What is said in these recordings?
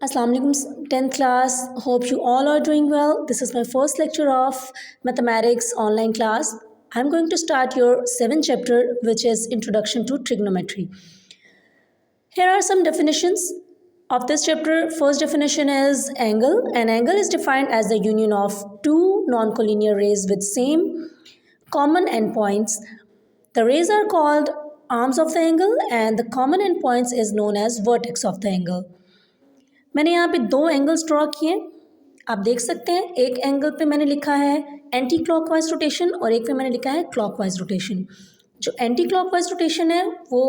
Assalamu alaikum 10th class. Hope you all are doing well. This is my first lecture of mathematics online class. I'm going to start your 7th chapter, which is Introduction to Trigonometry. Here are some definitions of this chapter. First definition is angle. An angle is defined as the union of two non-collinear rays with same common endpoints. The rays are called arms of the angle and the common endpoints is known as vertex of the angle. मैंने यहाँ पे दो angles draw किए, आप देख सकते हैं. एक एंगल पे मैंने लिखा है एंटी क्लॉकवाइज रोटेशन और एक पे मैंने लिखा है क्लॉकवाइज रोटेशन. जो एंटी क्लॉकवाइज रोटेशन है वो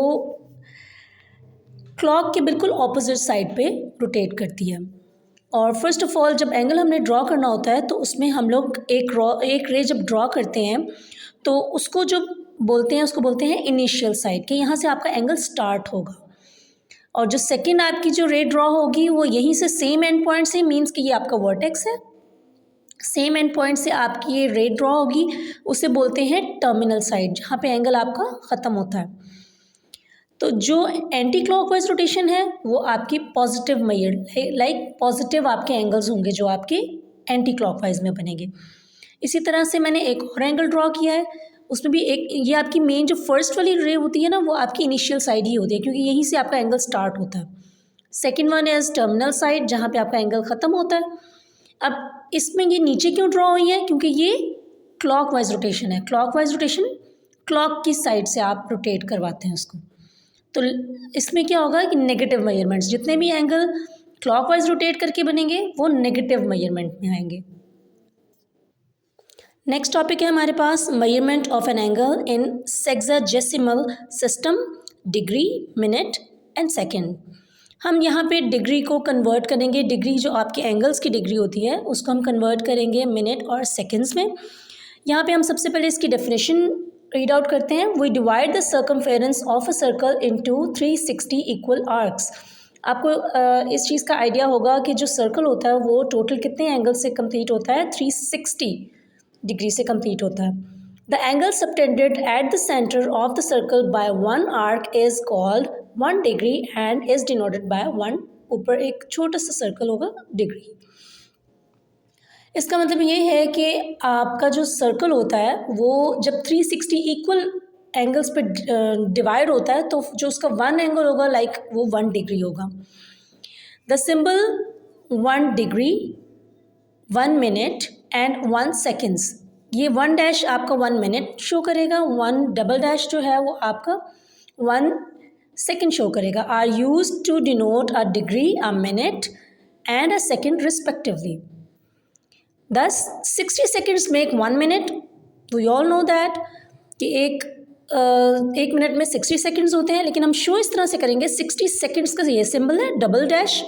क्लॉक के बिल्कुल ऑपोजिट साइड पे रोटेट करती है. और फर्स्ट ऑफ ऑल जब एंगल हमने ड्रॉ करना होता है तो उसमें हम लोग एक रे जब ड्रॉ करते हैं तो उसको जो बोलते हैं उसको बोलते हैं इनिशियल साइड के, यहाँ से आपका एंगल स्टार्ट होगा. और जो सेकंड आपकी जो रे ड्रॉ होगी वो यहीं से सेम एंड पॉइंट से, मीन्स कि ये आपका वर्टेक्स है, सेम एंड पॉइंट से आपकी ये रे ड्रॉ होगी, उसे बोलते हैं टर्मिनल साइड, जहाँ पे एंगल आपका ख़त्म होता है. तो जो एंटी क्लॉकवाइज रोटेशन है वो आपकी पॉजिटिव मेजर लाइक पॉजिटिव आपके एंगल्स होंगे जो आपके एंटी क्लॉकवाइज में बनेंगे. इसी तरह से मैंने एक और एंगल ड्रॉ किया है, उसमें भी एक ये आपकी मेन जो फर्स्ट वाली रे होती है ना वो आपकी इनिशियल साइड ही होती है क्योंकि यहीं से आपका एंगल स्टार्ट होता है. Second one is terminal side जहाँ पे आपका एंगल ख़त्म होता है. अब इसमें ये नीचे क्यों ड्रॉ हुई है, क्योंकि ये क्लॉकवाइज रोटेशन है. क्लॉकवाइज रोटेशन क्लॉक की साइड से आप रोटेट करवाते हैं उसको. तो इसमें क्या होगा कि नेगेटिव मेजरमेंट्स, जितने भी एंगल क्लॉकवाइज रोटेट करके बनेंगे वो नेगेटिव मेजरमेंट में आएंगे. नेक्स्ट टॉपिक है हमारे पास measurement of an angle in sexagesimal system, degree, minute and second. हम यहाँ पे डिग्री को कन्वर्ट करेंगे, डिग्री जो आपके एंगल्स की डिग्री होती है उसको हम कन्वर्ट करेंगे मिनट और सेकंड्स में. यहाँ पे हम सबसे पहले इसकी डेफिनेशन रीड आउट करते हैं. We divide the circumference of a circle into 360 equal arcs. आपको इस चीज़ का आइडिया होगा कि जो सर्कल होता है वो टोटल कितने एंगल से कंप्लीट होता है, 360 डिग्री से कंप्लीट होता है. The angle subtended at the centre of the circle by one arc is called 1 degree and is denoted by 1. ऊपर एक छोटा सा सर्कल होगा, डिग्री. इसका मतलब ये है कि आपका जो सर्कल होता है वो जब 360 इक्वल एंगल्स पे डिवाइड होता है तो जो उसका वन एंगल होगा लाइक वो 1 डिग्री होगा. The symbol 1 degree, 1 minute and 1 seconds, ये 1 डैश आपका 1 मिनट शो करेगा, 1 डबल डैश जो है वो आपका 1 सेकेंड शो करेगा, are used to denote a degree, a minute and a second respectively. Thus 60 seconds make 1 minute. We all know that कि एक मिनट में 60 सेकेंड्स होते हैं, लेकिन हम शो इस तरह से करेंगे 60 सेकेंड्स का ये सिंबल है डबल डैश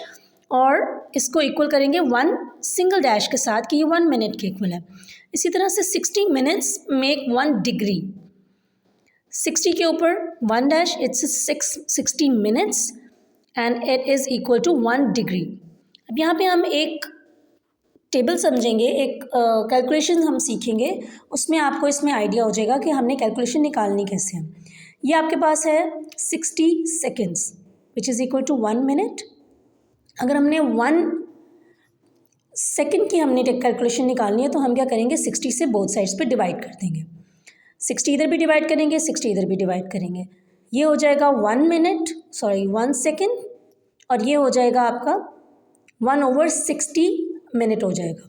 और इसको इक्वल करेंगे 1 सिंगल डैश के साथ कि ये 1 मिनट के इक्वल है. इसी तरह से 60 मिनट्स मेक 1 डिग्री. 60 के ऊपर 1 dash, it's 60 minutes and it is equal to 1 degree. अब यहाँ पे हम एक टेबल समझेंगे, एक कैलकुलेशन हम सीखेंगे, उसमें आपको इसमें आइडिया हो जाएगा कि हमने कैलकुलेशन निकालनी कैसे है. ये आपके पास है 60 seconds which is equal to 1 minute. अगर हमने 1 सेकेंड की हमने कैलकुलेशन निकालनी है तो हम क्या करेंगे, 60 से बोथ साइड्स पे डिवाइड कर देंगे. 60 इधर भी डिवाइड करेंगे, 60 इधर भी डिवाइड करेंगे. ये हो जाएगा 1 सेकेंड और ये हो जाएगा आपका 1/60 मिनट हो जाएगा.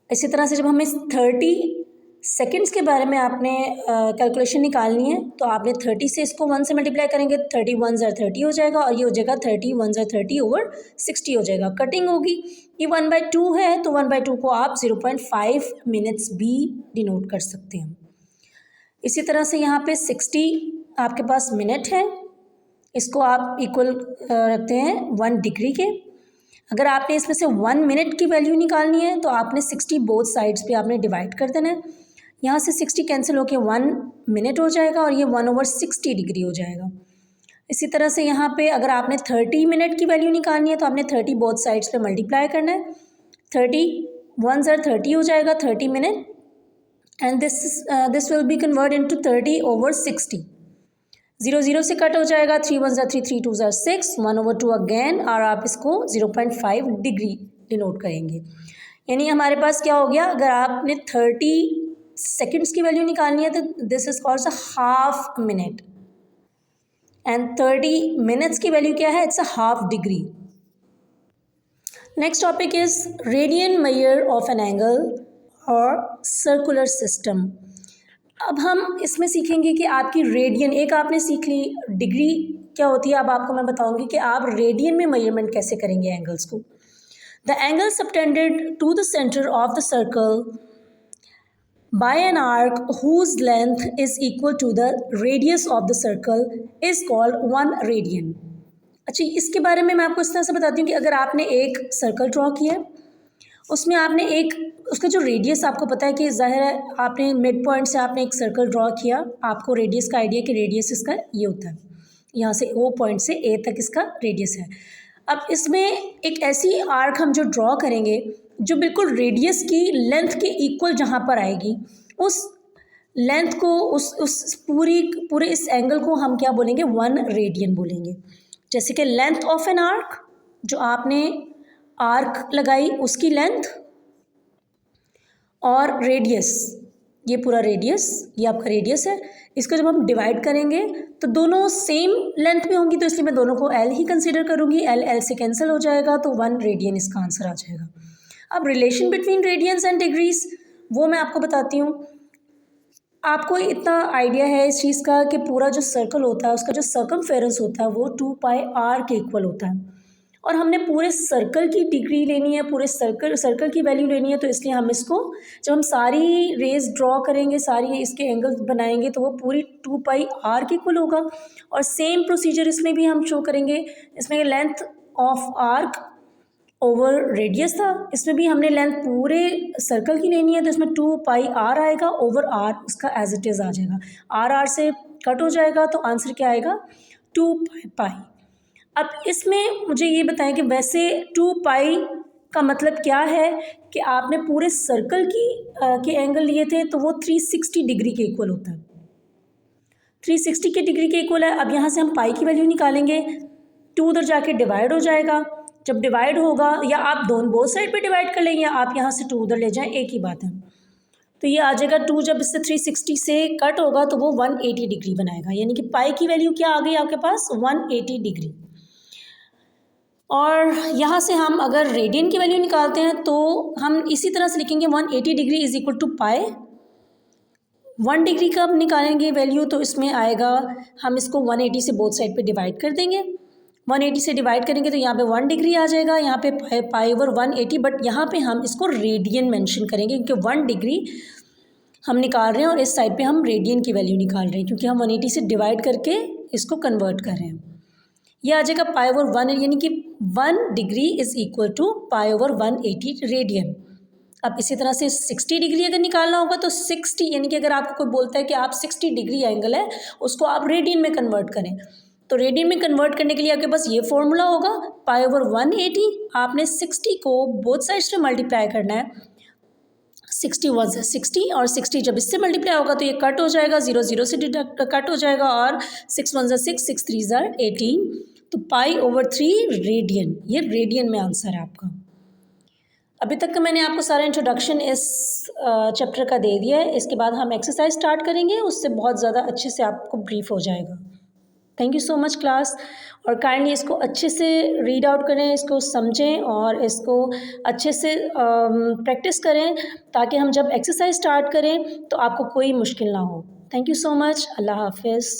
इसी तरह से जब हमें 30 सेकेंड्स के बारे में आपने कैलकुलेशन निकालनी है तो आपने 30 से इसको 1 से मल्टीप्लाई करेंगे, 30 1 ज़र 30 हो जाएगा और ये हो जाएगा 30 1 ज़र 30/60 हो जाएगा. कटिंग होगी, ये 1/2 है तो 1/2 को आप 0.5 मिनट्स भी डिनोट कर सकते हैं. इसी तरह से यहाँ पे 60 आपके पास मिनट है, इसको आप इक्वल रखते हैं 1 डिग्री के. अगर आपने इसमें से 1 मिनट की वैल्यू निकालनी है तो आपने 60 बोथ साइड्स पे आपने डिवाइड कर देना है. यहाँ से 60 कैंसिल होकर 1 मिनट हो जाएगा और ये 1/60 डिग्री हो जाएगा. इसी तरह से यहाँ पे अगर आपने 30 मिनट की वैल्यू निकालनी है तो आपने 30 बोथ साइड्स पे मल्टीप्लाई करना है. 30 1 ज़र 30 हो जाएगा 30 minute and this will be convert into 30/60. 0 से कट हो जाएगा, 3 1 ज़ा 3, 3 2 ज़ा 6, 1/2 अगेन, और आप इसको 0.5 डिग्री डिनोट करेंगे। यानी हमारे पास क्या हो गया, अगर आपने 30 सेकेंड्स की वैल्यू निकालनी है तो this is called a half minute, and 30 minutes की वैल्यू क्या है, it's a half degree. Next topic is radian measure of an angle और सर्कुलर सिस्टम। अब हम इसमें सीखेंगे कि आपकी रेडियन, एक आपने सीख ली डिग्री क्या होती है, अब आपको मैं बताऊंगी कि आप रेडियन में मेजरमेंट कैसे करेंगे एंगल्स को। The angle subtended to the centre of the circle by an arc whose length is equal to the radius of the circle is called 1 radian। अच्छा, इसके बारे में मैं आपको इस तरह से बताती हूँ कि अगर आपने एक सर्कल ड्रॉ किया, उसमें आपने एक, उसका जो रेडियस आपको पता है कि ज़ाहिर है आपने मिड पॉइंट से आपने एक सर्कल ड्रॉ किया, आपको रेडियस का आइडिया कि रेडियस इसका ये होता है, यहाँ से ओ पॉइंट से ए तक इसका रेडियस है। अब इसमें एक ऐसी आर्क हम जो ड्रॉ करेंगे जो बिल्कुल रेडियस की लेंथ के इक्वल जहाँ पर आएगी, उस लेंथ को, उस पूरे इस एंगल को हम क्या बोलेंगे, 1 रेडियन बोलेंगे। जैसे कि लेंथ ऑफ एन आर्क, जो आपने आर्क लगाई उसकी लेंथ, और रेडियस, ये पूरा रेडियस, ये आपका रेडियस है, इसको जब हम डिवाइड करेंगे तो दोनों सेम लेंथ में होंगी, तो इसलिए मैं दोनों को एल ही कंसीडर करूँगी, एल एल से कैंसिल हो जाएगा, तो 1 रेडियन इसका आंसर आ जाएगा। अब relation between radians and degrees वो मैं आपको बताती हूँ। आपको इतना आइडिया है इस चीज़ का कि पूरा जो सर्कल होता है उसका जो सर्कमफेरेंस होता है वो 2πr के इक्वल होता है, और हमने पूरे सर्कल की डिग्री लेनी है, पूरे सर्कल की वैल्यू लेनी है, तो इसलिए हम इसको, जब हम सारी रेज ड्रॉ करेंगे, सारी इसके एंगल्स बनाएंगे, तो वो पूरी 2πr के इक्वल होगा। और सेम प्रोसीजर इसमें भी हम शो करेंगे। इसमें length of arc over radius था, इसमें भी हमने लेंथ पूरे सर्कल की लेनी है, तो इसमें 2πr आएगा, ओवर आर उसका एज इट इज़ आ जाएगा, आर से कट हो जाएगा, तो आंसर क्या आएगा, 2π। अब इसमें मुझे ये बताएं कि वैसे 2π का मतलब क्या है, कि आपने पूरे सर्कल के एंगल लिए थे, तो वो 360 डिग्री के इक्वल होता है, 360 के डिग्री के इक्वल है। अब यहाँ से हम पाई की वैल्यू निकालेंगे, 2 उधर जाके डिवाइड हो जाएगा, जब डिवाइड होगा, या आप बोथ साइड पे डिवाइड कर लेंगे, या आप यहाँ से 2 उधर ले जाएं, एक ही बात है, तो ये आ जाएगा 2 जब इससे 360 से कट होगा तो वो 180 डिग्री बनाएगा, यानी कि पाई की वैल्यू क्या आ गई आपके पास, 180 डिग्री। और यहाँ से हम अगर रेडियन की वैल्यू निकालते हैं तो हम इसी तरह से लिखेंगे 180 degree is equal to pi. 1 degree का अब निकालेंगे वैल्यू, तो इसमें आएगा, हम इसको 180 से बोथ साइड पे डिवाइड कर देंगे, 180 से डिवाइड करेंगे तो यहाँ पे 1 डिग्री आ जाएगा, यहाँ पे पाई ओवर 180, बट यहाँ पे हम इसको रेडियन मेंशन करेंगे क्योंकि 1 डिग्री हम निकाल रहे हैं और इस साइड पे हम रेडियन की वैल्यू निकाल रहे हैं, क्योंकि हम 180 से डिवाइड करके इसको कन्वर्ट कर रहे हैं। यह आ जाएगा पाई ओवर 1, यानी कि 1 degree is equal to pi over 180 radian. अब इसी तरह से 60 डिग्री अगर निकालना होगा तो 60, यानी कि अगर आपको कोई बोलता है कि आप 60 डिग्री एंगल है उसको आप रेडियन में कन्वर्ट करें, तो रेडियन में कन्वर्ट करने के लिए आपके पास ये फॉर्मूला होगा, पाई ओवर 180, आपने 60 को बोथ साइड्स पे मल्टीप्लाई करना है, 60 1 से 60, और 60 जब इससे मल्टीप्लाई होगा तो ये कट हो जाएगा, 0 0 से कट हो जाएगा, और 6 1 से 6 6 3 18, तो पाई ओवर 3 रेडियन, ये रेडियन में आंसर है आपका। अभी तक का मैंने आपको सारा इंट्रोडक्शन इस चैप्टर का दे दिया है, इसके बाद हम एक्सरसाइज स्टार्ट करेंगे, उससे बहुत ज़्यादा अच्छे से आपको ब्रीफ हो जाएगा। Thank you so much class, और काइंडली इसको अच्छे से रीड आउट करें, इसको समझें और इसको अच्छे से प्रैक्टिस करें, ताकि हम जब एक्सरसाइज स्टार्ट करें तो आपको कोई मुश्किल ना हो। थैंक यू सो मच, अल्लाह हाफिज़।